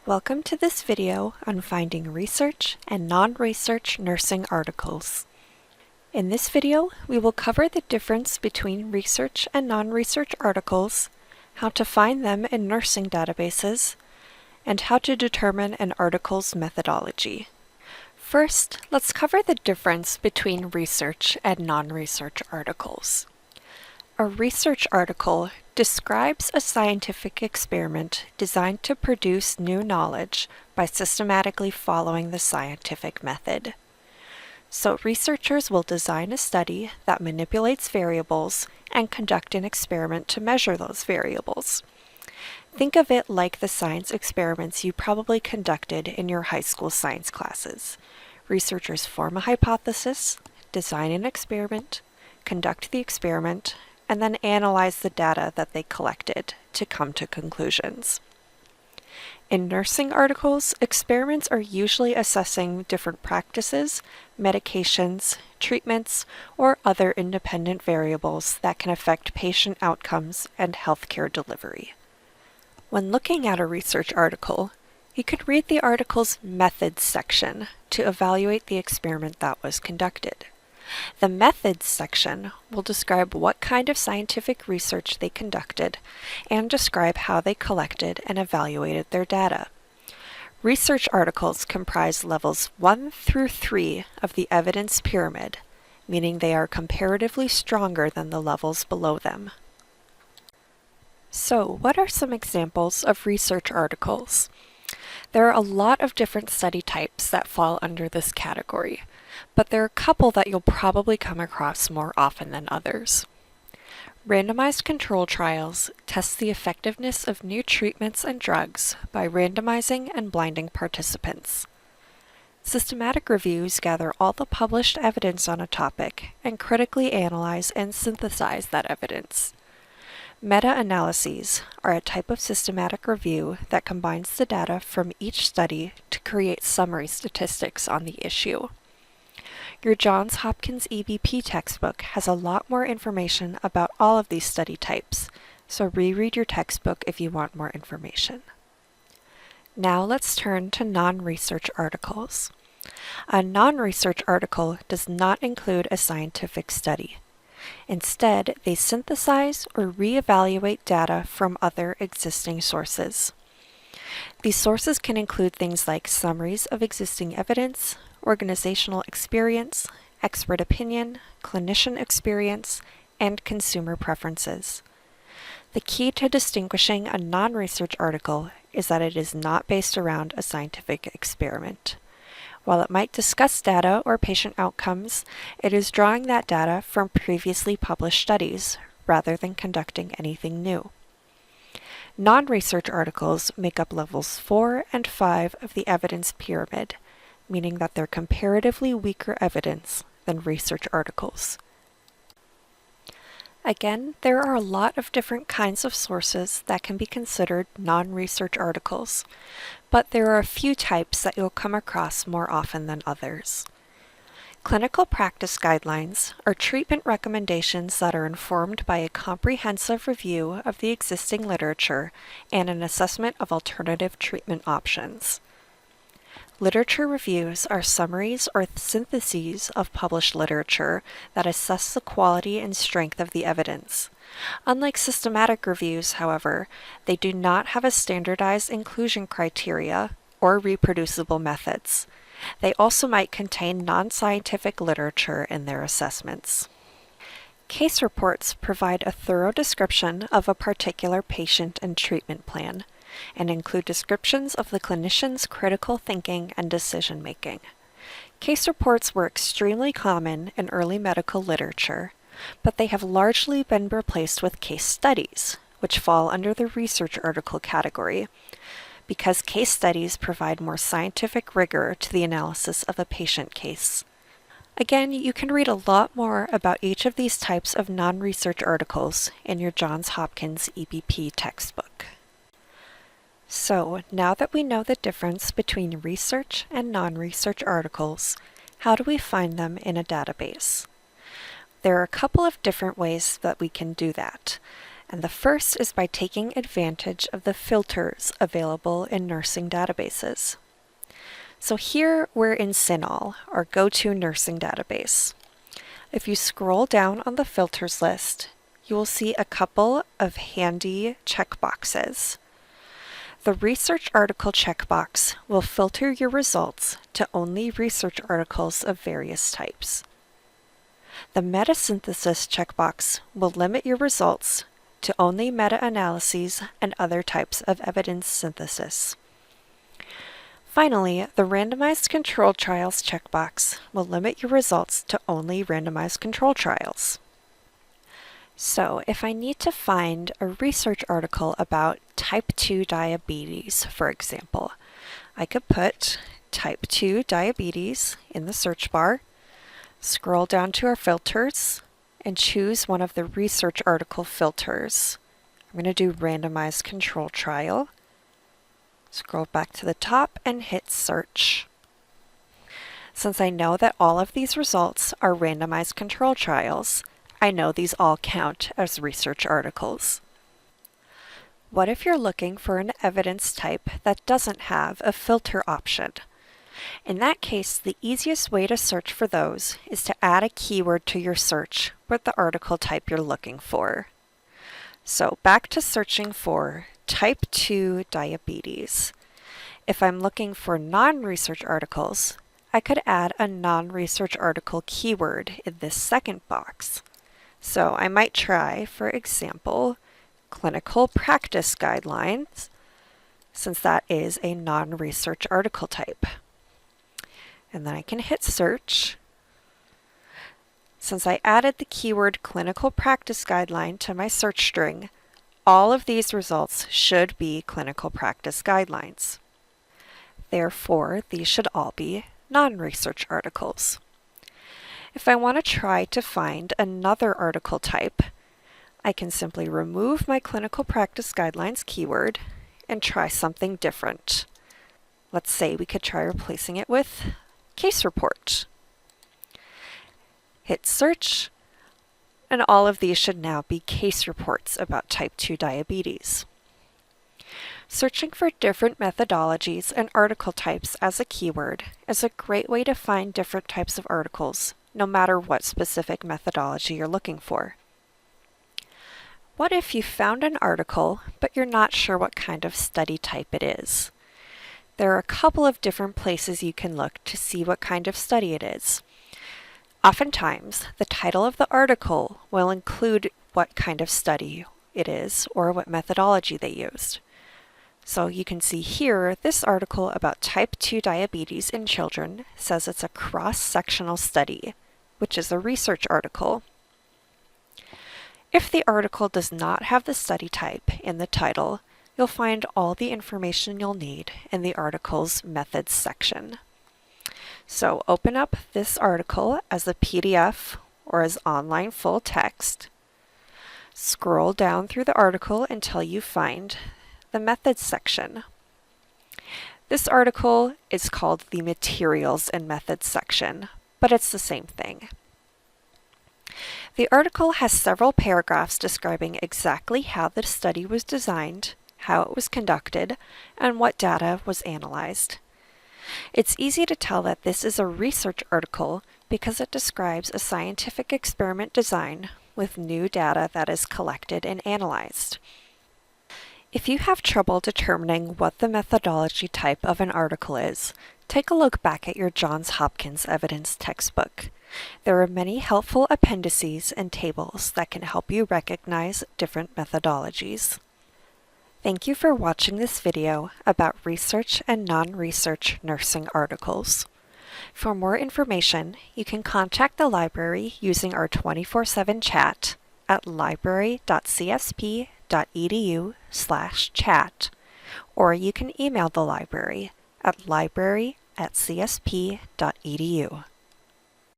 Welcome to this video on finding research and non-research nursing articles. In this video, we will cover the difference between research and non-research articles, how to find them in nursing databases, and how to determine an article's methodology. First, let's cover the difference between research and non-research articles. A research article describes a scientific experiment designed to produce new knowledge by systematically following the scientific method. So researchers will design a study that manipulates variables and conduct an experiment to measure those variables. Think of it like the science experiments you probably conducted in your high school science classes. Researchers form a hypothesis, design an experiment, conduct the experiment, and then analyze the data that they collected to come to conclusions. In nursing articles, experiments are usually assessing different practices, medications, treatments, or other independent variables that can affect patient outcomes and healthcare delivery. When looking at a research article, you could read the article's methods section to evaluate the experiment that was conducted. The methods section will describe what kind of scientific research they conducted and describe how they collected and evaluated their data. Research articles comprise levels 1 through 3 of the evidence pyramid, meaning they are comparatively stronger than the levels below them. So, what are some examples of research articles? There are a lot of different study types that fall under this category, but there are a couple that you'll probably come across more often than others. Randomized control trials test the effectiveness of new treatments and drugs by randomizing and blinding participants. Systematic reviews gather all the published evidence on a topic and critically analyze and synthesize that evidence. Meta-analyses are a type of systematic review that combines the data from each study to create summary statistics on the issue. Your Johns Hopkins EBP textbook has a lot more information about all of these study types, so reread your textbook if you want more information. Now let's turn to non-research articles. A non-research article does not include a scientific study. Instead, they synthesize or reevaluate data from other existing sources. These sources can include things like summaries of existing evidence, organizational experience, expert opinion, clinician experience, and consumer preferences. The key to distinguishing a non-research article is that it is not based around a scientific experiment. While it might discuss data or patient outcomes, it is drawing that data from previously published studies, rather than conducting anything new. Non-research articles make up levels 4 and 5 of the evidence pyramid, meaning that they're comparatively weaker evidence than research articles. Again, there are a lot of different kinds of sources that can be considered non-research articles, but there are a few types that you'll come across more often than others. Clinical practice guidelines are treatment recommendations that are informed by a comprehensive review of the existing literature and an assessment of alternative treatment options. Literature reviews are summaries or syntheses of published literature that assess the quality and strength of the evidence. Unlike systematic reviews, however, they do not have a standardized inclusion criteria or reproducible methods. They also might contain non-scientific literature in their assessments. Case reports provide a thorough description of a particular patient and treatment plan, and include descriptions of the clinician's critical thinking and decision-making. Case reports were extremely common in early medical literature, but they have largely been replaced with case studies, which fall under the research article category, because case studies provide more scientific rigor to the analysis of a patient case. Again, you can read a lot more about each of these types of non-research articles in your Johns Hopkins EBP textbook. So, now that we know the difference between research and non-research articles, how do we find them in a database? There are a couple of different ways that we can do that. And the first is by taking advantage of the filters available in nursing databases. So here we're in CINAHL, our go-to nursing database. If you scroll down on the filters list, you will see a couple of handy checkboxes. The research article checkbox will filter your results to only research articles of various types. The metasynthesis checkbox will limit your results to only meta-analyses and other types of evidence synthesis. Finally, the randomized controlled trials checkbox will limit your results to only randomized controlled trials. So, if I need to find a research article about type 2 diabetes, for example, I could put type 2 diabetes in the search bar, scroll down to our filters, and choose one of the research article filters. I'm going to do randomized controlled trial. Scroll back to the top and hit search. Since I know that all of these results are randomized controlled trials, I know these all count as research articles. What if you're looking for an evidence type that doesn't have a filter option? In that case, the easiest way to search for those is to add a keyword to your search with the article type you're looking for. So back to searching for type 2 diabetes. If I'm looking for non-research articles, I could add a non-research article keyword in this second box. So I might try, for example, clinical practice guidelines, since that is a non-research article type. And then I can hit search. Since I added the keyword clinical practice guideline to my search string, all of these results should be clinical practice guidelines. Therefore, these should all be non-research articles. If I want to try to find another article type, I can simply remove my clinical practice guidelines keyword and try something different. Let's say we could try replacing it with case report. Hit search, and all of these should now be case reports about type 2 diabetes. Searching for different methodologies and article types as a keyword is a great way to find different types of articles, no matter what specific methodology you're looking for. What if you found an article, but you're not sure what kind of study type it is? There are a couple of different places you can look to see what kind of study it is. Oftentimes, the title of the article will include what kind of study it is or what methodology they used. So you can see here, this article about type 2 diabetes in children says it's a cross-sectional study, which is a research article. If the article does not have the study type in the title, you'll find all the information you'll need in the article's methods section. So open up this article as a PDF or as online full text. Scroll down through the article until you find the methods section. This article is called the Materials and Methods section, but it's the same thing. The article has several paragraphs describing exactly how the study was designed, how it was conducted, and what data was analyzed. It's easy to tell that this is a research article because it describes a scientific experiment design with new data that is collected and analyzed. If you have trouble determining what the methodology type of an article is, take a look back at your Johns Hopkins evidence textbook. There are many helpful appendices and tables that can help you recognize different methodologies. Thank you for watching this video about research and non-research nursing articles. For more information, you can contact the library using our 24/7 chat at library.csp.edu/chat, or you can email the library at library@csp.edu.